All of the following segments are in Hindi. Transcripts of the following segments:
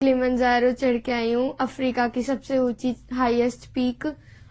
किलिमंजारो चढ़ के आई हूँ, अफ्रीका की सबसे ऊंची हाईएस्ट पीक।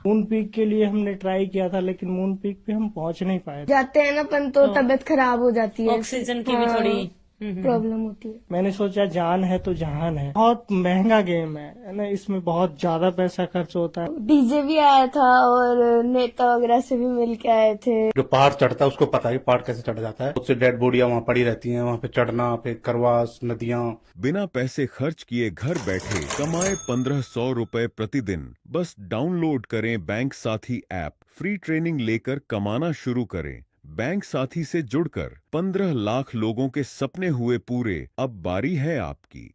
मून पीक के लिए हमने ट्राई किया था, लेकिन मून पीक पे हम पहुंच नहीं पाए। जाते हैं ना अपन तो तबीयत खराब हो जाती है, ऑक्सीजन की भी थोड़ी प्रॉब्लम होती है। मैंने सोचा जान है तो जहान है। बहुत महंगा गेम है ना, इसमें बहुत ज्यादा पैसा खर्च होता है। डीजे भी आया था और नेता वगैरह से भी मिल के आए थे। जो पहाड़ चढ़ता है उसको पता है पहाड़ कैसे चढ़ जाता है। उससे डेड बॉडियां वहाँ पड़ी रहती हैं, वहाँ पे चढ़ना, फिर करवास, नदियाँ। बिना पैसे खर्च किए घर बैठे कमाए 1500 रुपए प्रतिदिन। बस डाउनलोड करें बैंक साथी ऐप। फ्री ट्रेनिंग लेकर कमाना शुरू करें। बैंक साथी से जुड़कर 15 लाख लोगों के सपने हुए पूरे। अब बारी है आपकी।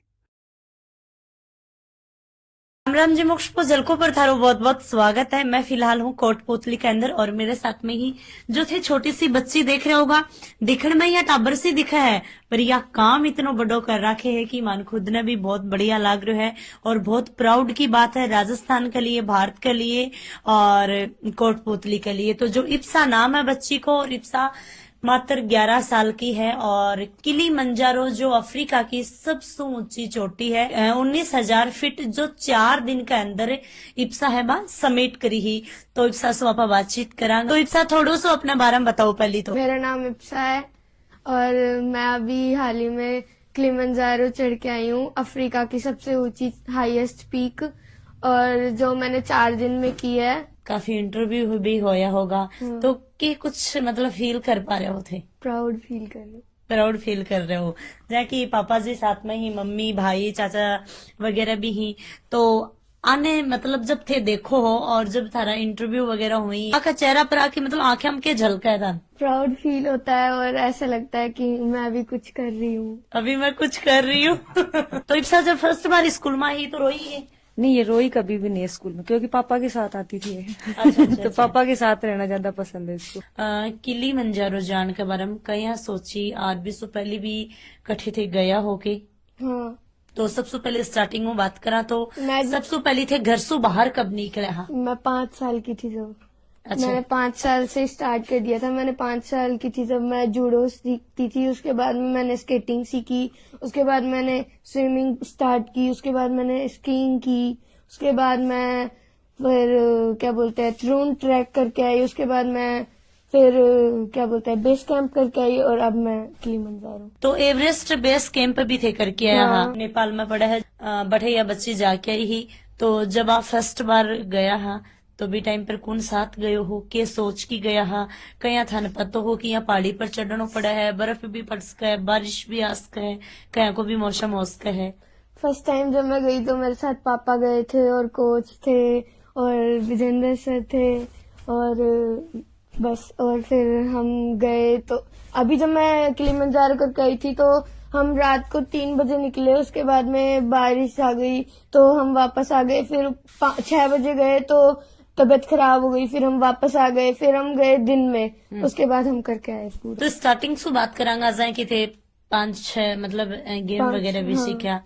राम जी मोक्ष को जलको पर थारो बहुत बहुत स्वागत है। मैं फिलहाल हूँ कोटपुतली के अंदर और मेरे साथ में ही जो थे छोटी सी बच्ची देख रहे होगा। दिखण में यह टाबर सी दिखा है पर यह काम इतनो बड़ो कर रखे है कि मान खुद ने भी बहुत बढ़िया लाग रहा है और बहुत प्राउड की बात है राजस्थान के लिए, भारत के लिए और कोटपुतली के लिए। तो जो इप्सा नाम है बच्ची को, और इप्सा मात्र 11 साल की है और किलिमंजारो जो अफ्रीका की सबसे ऊंची चोटी है 19,000 फीट जो 4 दिन के अंदर इप्सा है बा समेट करी ही। तो इप्सा से आप बातचीत करांगे। तो इप्सा थोड़ो सो अपने बारे में बताओ पहली तो। मेरा नाम इप्सा है और मैं अभी हाल ही में किलिमंजारो चढ़ के आई हूँ, अफ्रीका की सबसे ऊंची हाईएस्ट पीक, और जो मैंने 4 दिन में की है। काफी इंटरव्यू भी होया होगा तो कि कुछ मतलब फील कर पा रहे हो थे? प्राउड फील कर रही हूँ। प्राउड फील कर रहे हो जैसे पापा जी साथ में ही, मम्मी भाई चाचा वगैरह भी ही। तो आने मतलब जब थे देखो हो और जब थारा इंटरव्यू वगैरह हुई आपका चेहरा पर आके मतलब आंखें हमके झलका था? प्राउड फील होता है और ऐसा लगता है कि मैं अभी कुछ कर रही हूँ, अभी मैं कुछ कर रही हूँ। तो इप्सा जब फर्स्ट बार स्कूल में आई तो रोई है? नहीं, ये रोई कभी भी नहीं है स्कूल में, क्योंकि पापा के साथ आती थी। अच्छा, तो पापा के साथ रहना ज्यादा पसंद है इसको। किलिमंजारो जान के बारे में कहीं सोची आज भी सो पहले भी कठे थे गया होके? हाँ। तो सबसे पहले स्टार्टिंग में बात करा तो मैं सबसे पहले थे घर से बाहर कब निकले? हाँ, मैं 5 साल की थी जब। अच्छा। मैंने 5 साल से स्टार्ट कर दिया था। मैंने 5 साल की थी जब मैं जूडो सीखती थी, उसके बाद में मैंने स्केटिंग सीखी, उसके बाद मैंने स्विमिंग स्टार्ट की, उसके बाद मैंने स्कीइंग की, उसके बाद मैं फिर क्या बोलते हैं थ्रोन ट्रैक करके आई, उसके बाद मैं फिर क्या बोलते हैं बेस कैंप करके आई और अब मैं किलिमंजारो। तो एवरेस्ट बेस कैंप भी थे करके आया? हाँ। हाँ। नेपाल में पड़ा है बढ़िया बच्ची जाके आई ही। तो जब आप फर्स्ट बार गया हा तो भी टाइम पर कौन साथ गयो हो, के सोच की गया हा? कया थाने पता हो कि यहाँ पहाड़ी पर चढ़ना पड़ा है, बर्फ भी पड़ सका है, बारिश भी आ सका है, कया को भी मौसम हो सका है? फर्स्ट टाइम जब मैं गई तो मेरे साथ पापा गए थे और कोच थे और विजेंद्र सर थे और बस, और फिर हम गए। तो अभी जब मैं किलिमंजारो करके आई थी तो हम रात को 3 बजे निकले, उसके बाद में बारिश आ गई तो हम वापस आ गए। फिर 6 बजे गए तो तबीयत खराब हो गई, फिर हम वापस आ गए, फिर हम गए दिन में, उसके बाद हम करके आए पूरा। तो स्टार्टिंग से बात करांगा जाए कि थे 5-6 मतलब गेम वगैरह भी सीखा।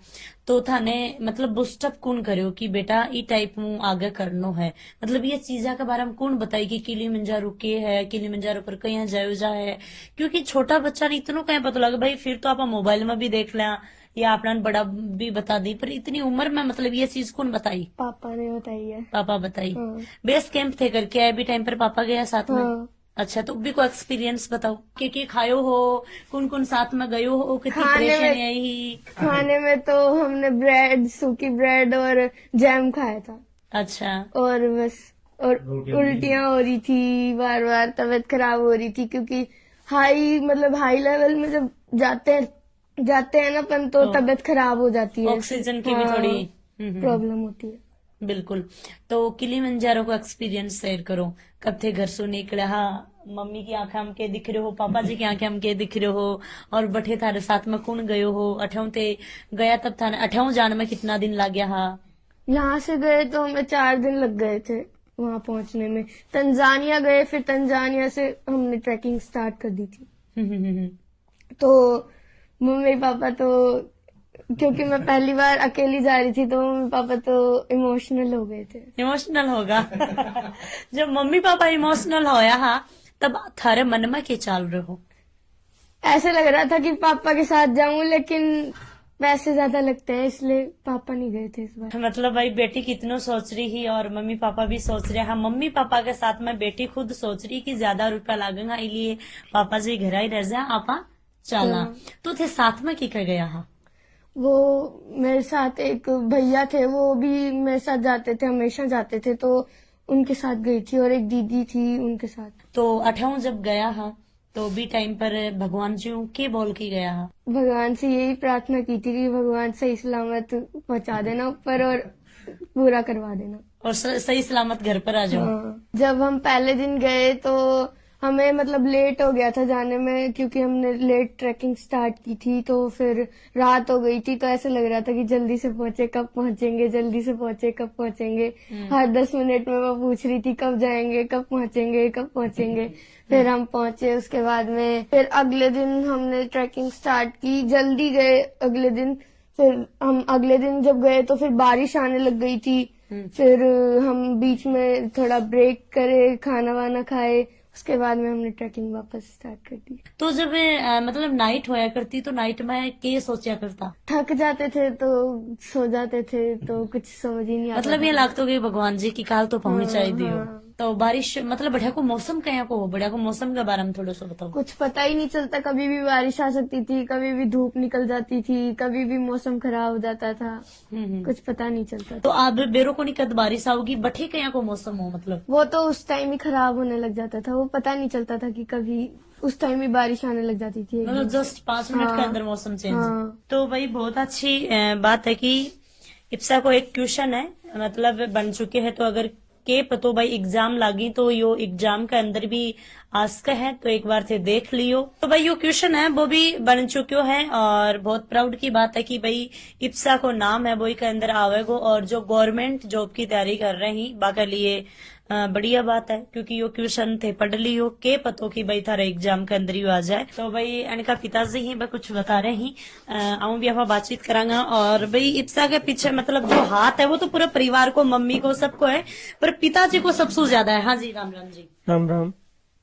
तो थाने मतलब बुस्टअप कौन करो कि बेटा ई टाइप मु आगे करनो है, मतलब ये चीजा के बारे में कौन बताई कि किलिमंजारो के है, किलिमंजारो पर कहीं जायो जा है? क्योंकि छोटा बच्चा ने इतनो कहीं पता लगा भाई, फिर तो आप मोबाइल में भी देख लिया या अपना बड़ा भी बता दी, पर इतनी उम्र में मतलब ये चीज कौन बताई? पापा ने बताई है। पापा बताई। हाँ। बेस कैंप थे करके आए भी टाइम पर पापा गया साथ में? हाँ। अच्छा, तो भी कोई एक्सपीरियंस बताओ कि खायो हो, कौन कौन साथ में गयो हो, कितनी खाने में- परेशानी आई? खाने में तो हमने ब्रेड, सूखी ब्रेड और जैम खाया था। अच्छा। और बस, और उल्टियां हो रही थी, बार बार तबीयत खराब हो रही थी, क्योंकि हाई लेवल में जब जाते हैं ना अपन तो तबीयत खराब हो जाती है, ऑक्सीजन की भी थोड़ी प्रॉब्लम होती है। बिल्कुल। तो किलिमंजारो का एक्सपीरियंस शेयर करो, कब थे घर से निकले? हाँ, मम्मी की आंखें हमके दिख रहे हो, पापा जी की आंखें हमके दिख रहे हो, और बठे थारे साथ में कौन गयो हो? अठेऊ थे गया तब थाने अठेऊ जाने में कितना दिन लग गया? हाँ, यहाँ से गए तो हमें 4 दिन लग गए थे वहाँ पहुँचने में। तंजानिया गए, फिर तंजानिया से हमने ट्रैकिंग स्टार्ट कर दी थी। तो मम्मी पापा तो, क्योंकि मैं पहली बार अकेली जा रही थी तो मम्मी पापा तो इमोशनल हो गए थे। इमोशनल होगा। जब मम्मी पापा इमोशनल होया हा तब थारे मन में क्या चल रहे हो? ऐसे लग रहा था कि पापा के साथ जाऊं, लेकिन पैसे ज्यादा लगते हैं इसलिए पापा नहीं गए थे इस बार। मतलब भाई बेटी कितनो सोच रही ही और मम्मी पापा भी सोच रहे हैं। मम्मी पापा के साथ में बेटी खुद सोच रही कि ज्यादा रुपया लगेगा इसलिए पापा जी घर ही रह जाए आपा चला। तो थे साथ में की कर गया हा? वो मेरे साथ एक भैया थे, वो भी मेरे साथ जाते थे, हमेशा जाते थे, तो उनके साथ गई थी, और एक दीदी थी उनके साथ। तो 18 जब गया हा तो भी टाइम पर भगवान जी के बोल के गया हा? भगवान से यही प्रार्थना की थी कि भगवान सही सलामत पहुंचा देना ऊपर और पूरा करवा देना, और सही सलामत घर पर आ जाओ। हाँ। जब हम पहले दिन गए तो हमें मतलब लेट हो गया था जाने में, क्योंकि हमने लेट ट्रैकिंग स्टार्ट की थी, तो फिर रात हो गई थी, तो ऐसे लग रहा था कि जल्दी से पहुंचे कब पहुंचेंगे, जल्दी से पहुंचे कब पहुंचेंगे। हर 10 मिनट में वो पूछ रही थी कब जाएंगे, कब पहुंचेंगे, कब पहुंचेंगे। फिर हम पहुंचे, उसके बाद में फिर अगले दिन हमने ट्रैकिंग स्टार्ट की, जल्दी गए अगले दिन। फिर हम अगले दिन जब गए तो फिर बारिश आने लग गई थी। फिर हम बीच में थोड़ा ब्रेक करे, खाना वाना खाए, उसके बाद में हमने ट्रैकिंग वापस स्टार्ट कर दी। तो जब मतलब नाइट होया करती तो नाइट में के सोचा करता? थक जाते थे तो सो जाते थे, तो कुछ समझ ही नहीं आता। मतलब ये लगता कि भगवान जी की काल तो पहुंच आई दियो। हाँ। तो बारिश मतलब बढ़िया को मौसम कया को बढ़िया को मौसम के बारे में थोड़ा सा बताओ। कुछ पता ही नहीं चलता, कभी भी बारिश आ सकती थी, कभी भी धूप निकल जाती थी, कभी भी मौसम खराब हो जाता था, कुछ पता नहीं चलता था। तो आप बेरो को निकट बारिश आओगी बठे कया को मौसम हो मतलब? वो तो उस टाइम ही खराब होने लग जाता था, वो पता नहीं चलता था कि कभी उस टाइम ही बारिश आने लग जाती थी मतलब जस्ट 5 मिनट के अंदर मौसम चेंज। हाँ। तो भाई बहुत अच्छी बात है कि इप्सा को एक क्वेश्चन है मतलब बन चुके हैं, तो अगर के पतो भाई एग्जाम लागी तो यो एग्जाम के अंदर भी आस्क है, तो एक बार थे देख लियो। तो भाई यो क्वेश्चन है वो भी बन चुके हैं, और बहुत प्राउड की बात है कि भाई इप्सा को नाम है वो के अंदर आवेगो, और जो गवर्नमेंट जॉब की तैयारी कर रहे हैं बाका लिए बढ़िया बात है, क्योंकि यो क्वेश्चन थे पढ़ लियो के पतो की भाई थारा एग्जाम के अंदर ही आ जाए। तो भाई इनका पिताजी ही भाई कुछ बता रहे ही, आऊं भी आप बातचीत करांगा। और भाई इप्सा के पीछे मतलब जो हाथ है वो तो पूरे परिवार को, मम्मी को, सबको है, पर पिताजी को सबसे ज्यादा है। हाँ जी, राम राम जी। राम राम।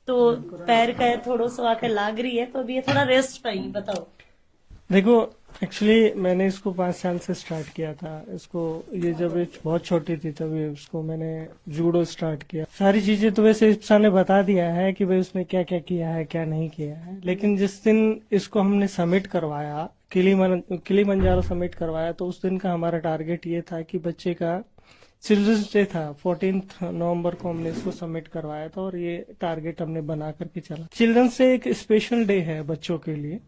तो पैर का थोड़ा सा आके लाग रही है, तो अभी ये थोड़ा रेस्ट पाई, बताओ। देखो एक्चुअली मैंने इसको 5 साल से स्टार्ट किया था। इसको ये जब ये बहुत छोटी थी तभी उसको मैंने जूडो स्टार्ट किया। सारी चीजें तो वैसे इप्सा ने बता दिया है कि भाई उसने क्या क्या किया है क्या नहीं किया है, लेकिन जिस दिन इसको हमने सबमिट करवाया, किलीमंजारो सबमिट करवाया, तो उस दिन का हमारा टारगेट ये था कि बच्चे का चिल्ड्रंस डे था, 14 नवंबर को हमने इसको सबमिट करवाया था, और ये टारगेट हमने बना करके चला। चिल्ड्रंस डे एक स्पेशल डे है बच्चों के लिए,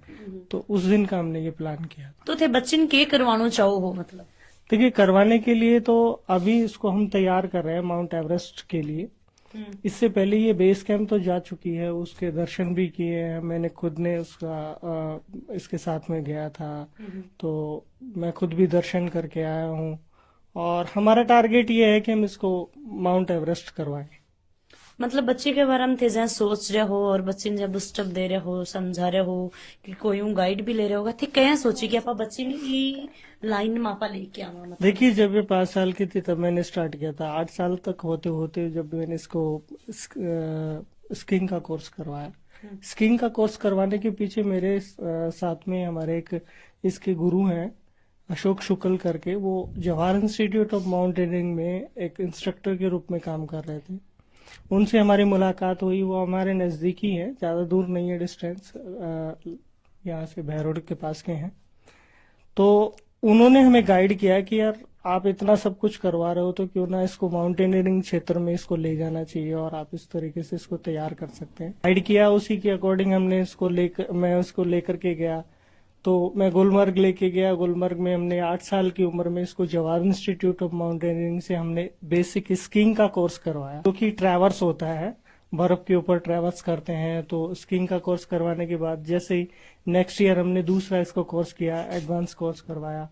तो उस दिन का हमने ये प्लान किया। तो थे बच्चन के करवानो चाहो हो मतलब? देखिए करवाने के लिए तो अभी इसको हम तैयार कर रहे हैं माउंट एवरेस्ट के लिए। इससे पहले ये बेस कैंप तो जा चुकी है, उसके दर्शन भी किए हैं, मैंने खुद ने उसका इसके साथ में गया था, तो मैं खुद भी दर्शन करके आया हूँ। और हमारा टारगेट ये है कि हम इसको माउंट एवरेस्ट करवाएं। मतलब बच्चे के बारे में थे जहाँ सोच रहे हो, और बच्चे ने जब स्टेप दे रहे हो, समझा रहे हो, कि कोई गाइड भी ले रहे होगा, थे क्या सोची कि आप बच्चे ने ये लाइन में आपा लेके आवा? मतलब देखिए जब ये 5 साल की थी तब मैंने स्टार्ट किया था। 8 साल तक होते होते जब मैंने इसको स्कीइंग का कोर्स करवाया। स्कीइंग का कोर्स करवाने के पीछे मेरे साथ में हमारे एक इसके गुरु हैं अशोक शुक्ल करके, वो जवाहर इंस्टीट्यूट ऑफ माउंटेनियरिंग में एक इंस्ट्रक्टर के रूप में काम कर रहे थे। उनसे हमारी मुलाकात हुई। वो हमारे नजदीकी है, ज्यादा दूर नहीं है डिस्टेंस, यहाँ से भैरोड के पास के हैं। तो उन्होंने हमें गाइड किया कि यार आप इतना सब कुछ करवा रहे हो तो क्यों ना इसको माउंटेनियरिंग क्षेत्र में इसको ले जाना चाहिए, और आप इस तरीके से इसको तैयार कर सकते हैं। गाइड किया, उसी के अकॉर्डिंग हमने इसको मैं उसको लेकर के गया। तो मैं गुलमर्ग लेके गया। गुलमर्ग में हमने 8 साल की उम्र में इसको जवाहर इंस्टीट्यूट ऑफ माउंटेनियरिंग से हमने बेसिक स्कीइंग का कोर्स करवाया, जो कि ट्रैवर्स होता है, बर्फ के ऊपर ट्रैवर्स करते हैं। तो स्कीइंग का कोर्स करवाने के बाद जैसे ही नेक्स्ट ईयर हमने दूसरा इसको कोर्स किया, एडवांस कोर्स करवाया।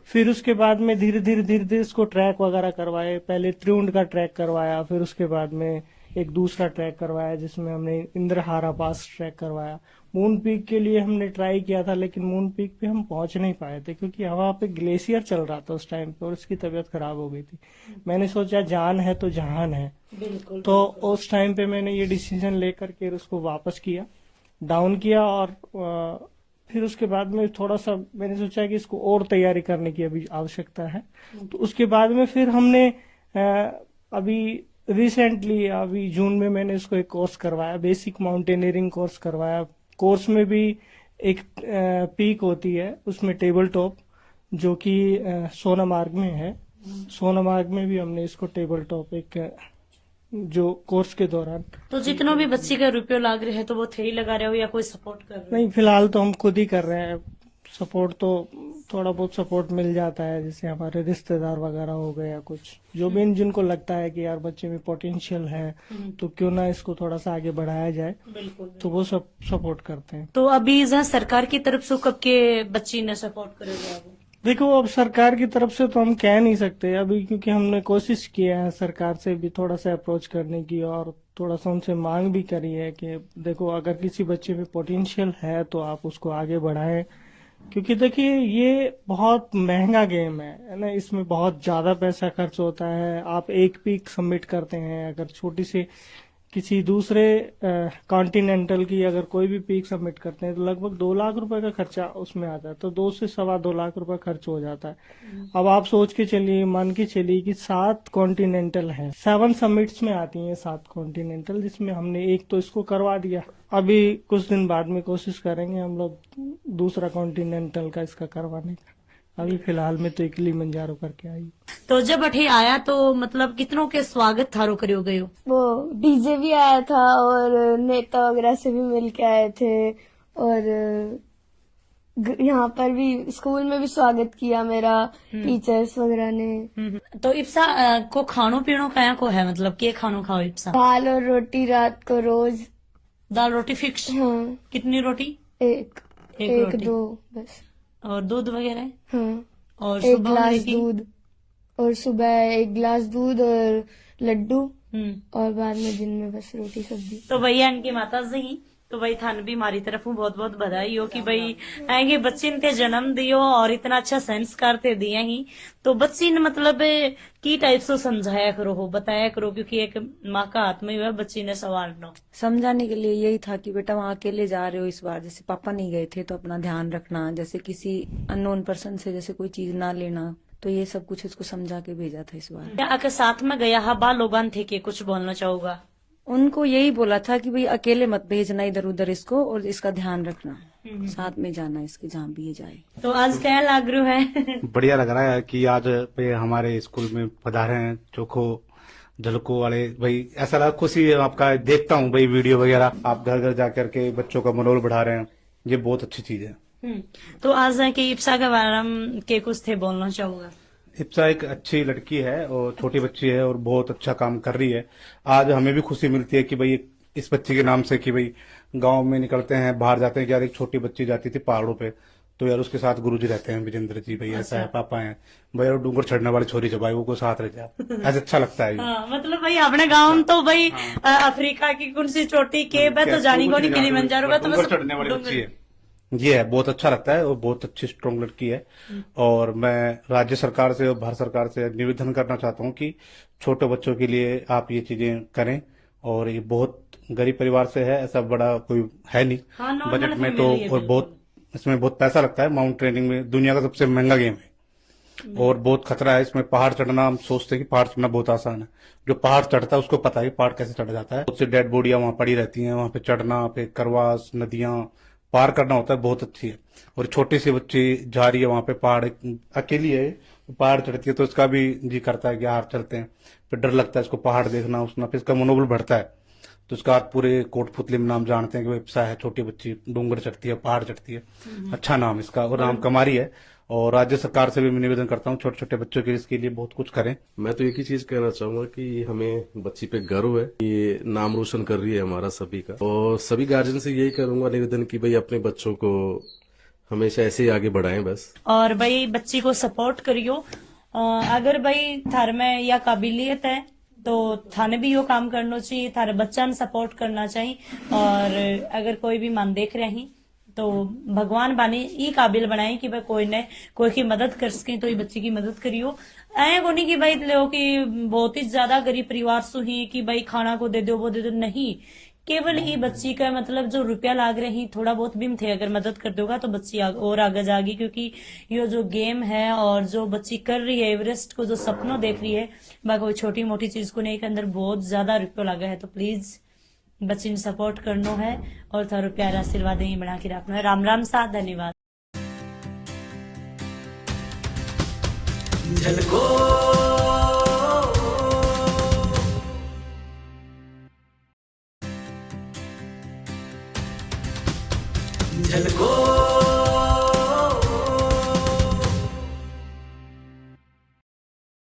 फिर उसके बाद में धीरे धीरे इसको ट्रैक वगैरह करवाए। पहले त्रिउंड का ट्रैक करवाया, फिर उसके बाद में एक दूसरा ट्रैक करवाया जिसमें हमने इंद्रहारा पास ट्रैक करवाया। मून पीक के लिए हमने ट्राई किया था, लेकिन मून पीक पे हम पहुंच नहीं पाए थे क्योंकि वहां पे ग्लेशियर चल रहा था उस टाइम पे, और उसकी तबीयत खराब हो गई थी। मैंने सोचा जान है तो जहान है, बिल्कुल। तो उस टाइम पे मैंने ये डिसीजन लेकर के उसको वापस किया, डाउन किया, और फिर उसके बाद में थोड़ा सा मैंने सोचा कि इसको और तैयारी करने की अभी आवश्यकता है। तो उसके बाद में फिर हमने अभी रिसेंटली अभी जून में मैंने इसको एक कोर्स करवाया, बेसिक माउंटेनियरिंग कोर्स करवाया। कोर्स में भी एक पीक होती है, उसमें टेबल टॉप, जो कि सोनामार्ग में है। सोनामार्ग में भी हमने इसको टेबल टॉप एक जो कोर्स के दौरान। तो जितनों भी बच्ची का रुपये लाग रहे हैं तो वो थे ही लगा रहे हो या कोई सपोर्ट कर रहे हो? नहीं, फिलहाल तो हम खुद ही कर रहे हैं। सपोर्ट तो थोड़ा बहुत सपोर्ट मिल जाता है, जैसे हमारे रिश्तेदार वगैरह हो गए या कुछ जो भी जिनको लगता है कि यार बच्चे में पोटेंशियल है तो क्यों ना इसको थोड़ा सा आगे बढ़ाया जाए, बिल्कुल। तो वो सब सपोर्ट करते हैं। तो अभी जहाँ सरकार की तरफ से कब के बच्ची ने सपोर्ट करेगा? देखो, अब सरकार की तरफ से तो हम कह नहीं सकते अभी, क्योंकि हमने कोशिश किया है सरकार से भी थोड़ा सा अप्रोच करने की और थोड़ा सा उनसे मांग भी करी है कि देखो अगर किसी बच्चे में पोटेंशियल है तो आप उसको आगे बढ़ाएं। क्योंकि देखिए ये बहुत महंगा गेम है ना, इसमें बहुत ज्यादा पैसा खर्च होता है। आप एक पीक सबमिट करते हैं, अगर छोटी सी किसी दूसरे कॉन्टिनेंटल की अगर कोई भी पीक सबमिट करते हैं तो लगभग 2 लाख रुपए का खर्चा उसमें आता है। तो 2 से सवा 2 लाख रुपए खर्च हो जाता है। अब आप सोच के चलिए, मान के चलिए कि 7 कॉन्टिनेंटल हैं, 7 समिट्स में आती हैं 7 कॉन्टिनेंटल, जिसमें हमने एक तो इसको करवा दिया। अभी कुछ दिन बाद में कोशिश करेंगे हम लोग दूसरा कॉन्टिनेंटल का इसका करवाने का। अभी फिलहाल में तो किलिमंजारो करके आई। तो जब अठे आया तो मतलब कितनों के स्वागत थारो करियो गयो? वो डीजे भी आया था और नेता वगैरह से भी मिल के आए थे और यहाँ पर भी स्कूल में भी स्वागत किया मेरा, टीचर्स वगैरह ने। तो इप्सा को खानो पीनो कया को है, मतलब के खानो खाओ इप्सा? दाल और रोटी रात को रोज। दाल रोटी फिक्स? हाँ, कितनी रोटी? एक रोटी। 2 बस। और दूध वगैरह? हाँ, और 1 सुबह गिलास में भी? दूध, और सुबह 1 गिलास दूध और लड्डू, और बाद में दिन में बस रोटी सब्जी। तो भैया इनकी माता जी, तो भाई थान भी हमारी तरफ बहुत बहुत बधाई हो कि भाई आएंगे बच्चे ने जन्म दियो और इतना अच्छा संस्कार ते दिए ही। तो बच्ची ने मतलब की टाइप से समझाया करो हो, बताया करो, क्योंकि एक माँ का हाथ में बच्ची ने संभालना। समझाने के लिए यही था कि बेटा वहाँ अकेले जा रहे हो इस बार, जैसे पापा नहीं गए थे तो अपना ध्यान रखना, जैसे किसी अननोन पर्सन से जैसे कोई चीज ना लेना, तो ये सब कुछ इसको समझा के भेजा था इस बार। आके साथ में गया हा बा लोगान थे के कुछ बोलना चाहूंगा? उनको यही बोला था कि भाई अकेले मत भेजना इधर उधर इसको, और इसका ध्यान रखना, साथ में जाना इसके जहाँ भी ये जाए। तो आज क्या लग रहा है? बढ़िया लग रहा है कि आज भाई हमारे स्कूल में पधारे हैं चोखो झलको वाले। भाई ऐसा लगा, खुशी है आपका, देखता हूँ भाई वीडियो वगैरह, आप घर घर जाकर के बच्चों का मनोबल बढ़ा रहे हैं, ये बहुत अच्छी चीज है। तो आज है कि इप्सा के बारे में के कुछ थे बोलना चाहूंगा? इप्सा एक अच्छी लड़की है और छोटी बच्ची है और बहुत अच्छा काम कर रही है। आज हमें भी खुशी मिलती है कि भाई इस बच्ची के नाम से कि भाई गांव में निकलते हैं, बाहर जाते हैं। यार एक छोटी बच्ची जाती थी पहाड़ों पे, तो यार उसके साथ गुरुजी रहते हैं विजेंद्र जी, भाई ऐसा है, पापा हैं भाई, और डूंगर चढ़ने वाली छोरी जब भाई वो साथ रह जाए, ऐसा अच्छा लगता है। हाँ, मतलब भाई अपने गांव में तो भाई अफ्रीका की कौन सी चोटी के तो जानी को नहीं, किलिमंजारो का तो डूंगर बस चढ़ने वाली बच्ची है। ये है, बहुत अच्छा लगता है और बहुत अच्छी स्ट्रॉन्ग लड़की है। और मैं राज्य सरकार से और भारत सरकार से निवेदन करना चाहता हूँ कि छोटे बच्चों के लिए आप ये चीजें करें। और ये बहुत गरीब परिवार से है, ऐसा बड़ा कोई है नहीं हाँ, नॉर्मल बजट में, तो फैमिली है और बिल्कुल। बहुत इसमें बहुत पैसा लगता है। माउंट ट्रेनिंग में दुनिया का सबसे महंगा गेम है और बहुत खतरा है इसमें। पहाड़ चढ़ना, हम सोचते हैं कि पहाड़ चढ़ना बहुत आसान है, जो पहाड़ चढ़ता है उसको पता है पहाड़ कैसे चढ़ा जाता है। उससे डेड बॉडियां वहां पड़ी रहती हैं, वहां पे चढ़ना, पे करवास नदियां पार करना होता है, बहुत अच्छी है। और छोटी सी बच्ची जा रही है वहां पे, पहाड़ अकेली है, पहाड़ चढ़ती है, तो इसका भी जी करता है कि यार चलते हैं। फिर डर लगता है इसको पहाड़ देखना, उसना, फिर इसका मनोबल बढ़ता है। तो उसका आज पूरे कोटपुतली में नाम जानते हैं कि वो इप्सा है, छोटी बच्ची डूंगर चढ़ती है, पहाड़ चढ़ती है। अच्छा नाम इसका, और नाम कमा रही है। और राज्य सरकार से भी मैं निवेदन करता हूँ छोटे छोटे बच्चों के इसके लिए बहुत कुछ करें। मैं तो एक ही चीज कहना चाहूंगा कि हमें बच्ची पे गर्व है, ये नाम रोशन कर रही है हमारा सभी का। और सभी गार्जियन से यही करूंगा निवेदन कि भाई अपने बच्चों को हमेशा ऐसे ही आगे बढ़ाएं बस। और भाई बच्ची को सपोर्ट करियो। अगर भाई थार में या काबिलियत है तो थाने भी यो काम करना चाहिए, थारे बच्चा ने सपोर्ट करना चाहिए। और अगर कोई भी मन देख रहे हैं तो भगवान बाने ई काबिल बनाए कि भाई कोई की मदद कर सके, तो ये बच्ची की मदद करियो। ऐ को नहीं कि भाई लो कि बहुत ही ज्यादा गरीब परिवार से ही कि भाई खाना को दे दो वो दे दो, नहीं। केवल ही बच्ची का मतलब जो रुपया लाग रही थोड़ा बहुत भी थे अगर मदद कर दोगा तो बच्ची और आगे जाएगी, क्योंकि ये जो गेम है और जो बच्ची कर रही है एवरेस्ट को जो सपनों देख रही है बा कोई छोटी मोटी चीज को नहीं, के अंदर बहुत ज्यादा रुपया लगा है। तो प्लीज बच्ची ने सपोर्ट करना है और थारो प्यार आशीर्वाद यही बना के रखना है। राम राम सा, धन्यवाद। झलको